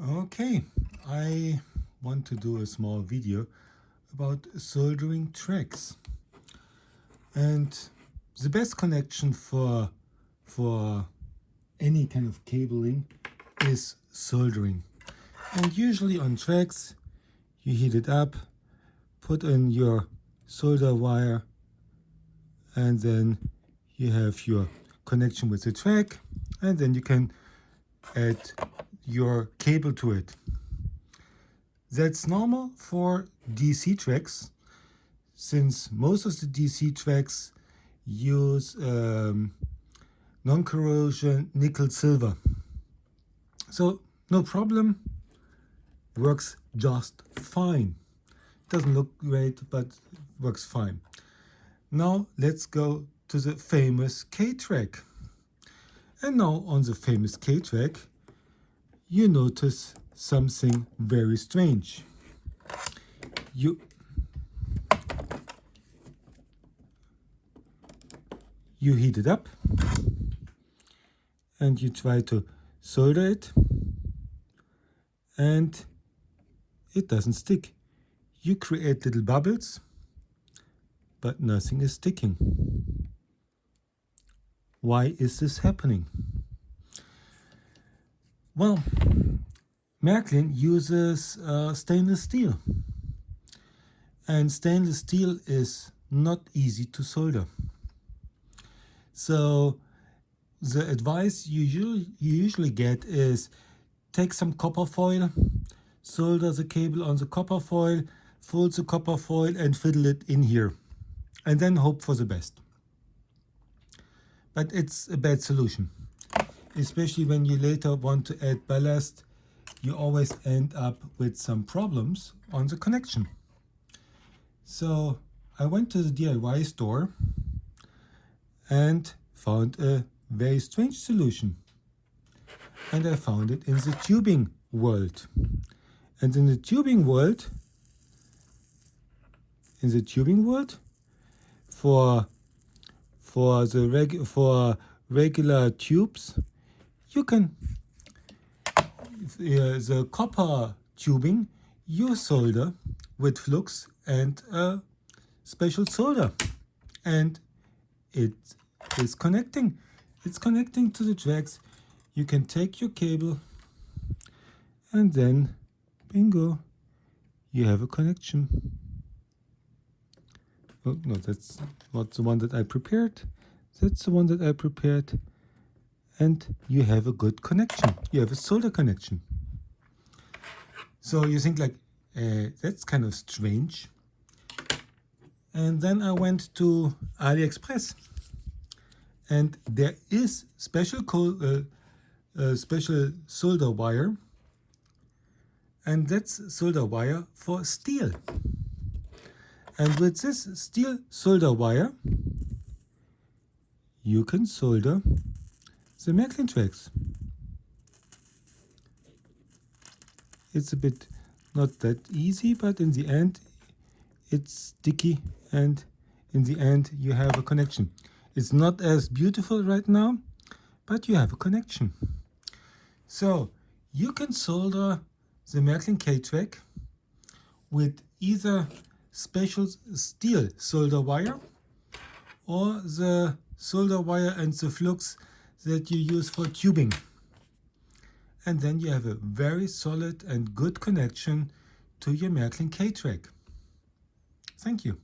Okay, I want to do a small video about soldering tracks. And the best connection for any kind of cabling is soldering. And usually on tracks, you heat it up, put in your solder wire, and then you have your connection with the track, and then you can add your cable to it. That's normal for DC tracks, since most of the DC tracks use non-corrosion nickel silver. So no problem, works just fine. Doesn't look great, but works fine. Now let's go to the famous K Track. And now on the famous K Track, you notice something very strange. You heat it up and you try to solder it, and it doesn't stick. You create little bubbles, but nothing is sticking. Why is this happening? Well, Märklin uses stainless steel, and stainless steel is not easy to solder. So the advice you usually get is take some copper foil, solder the cable on the copper foil, fold the copper foil and fiddle it in here, and then hope for the best. But it's a bad solution, especially when you later want to add ballast. You always end up with some problems on the connection. So I went to the DIY store and found a very strange solution. And I found it in the tubing world. And in the tubing world, for regular tubes, you can the copper tubing you solder with flux and a special solder, and it is connecting. It's connecting to the tracks. You can take your cable and then bingo, you have a connection. Oh no, that's not the one that I prepared. That's the one that I prepared. And you have a good connection. You have a solder connection. So you think like, that's kind of strange. And then I went to AliExpress. And there is special solder wire. And that's solder wire for steel. And with this steel solder wire, you can solder the Märklin tracks. It's a bit not that easy, but in the end it's sticky, and in the end you have a connection. It's not as beautiful right now, but you have a connection. So you can solder the Märklin K Track with either special steel solder wire or the solder wire and the flux that you use for tubing. And then you have a very solid and good connection to your Märklin K Track. Thank you.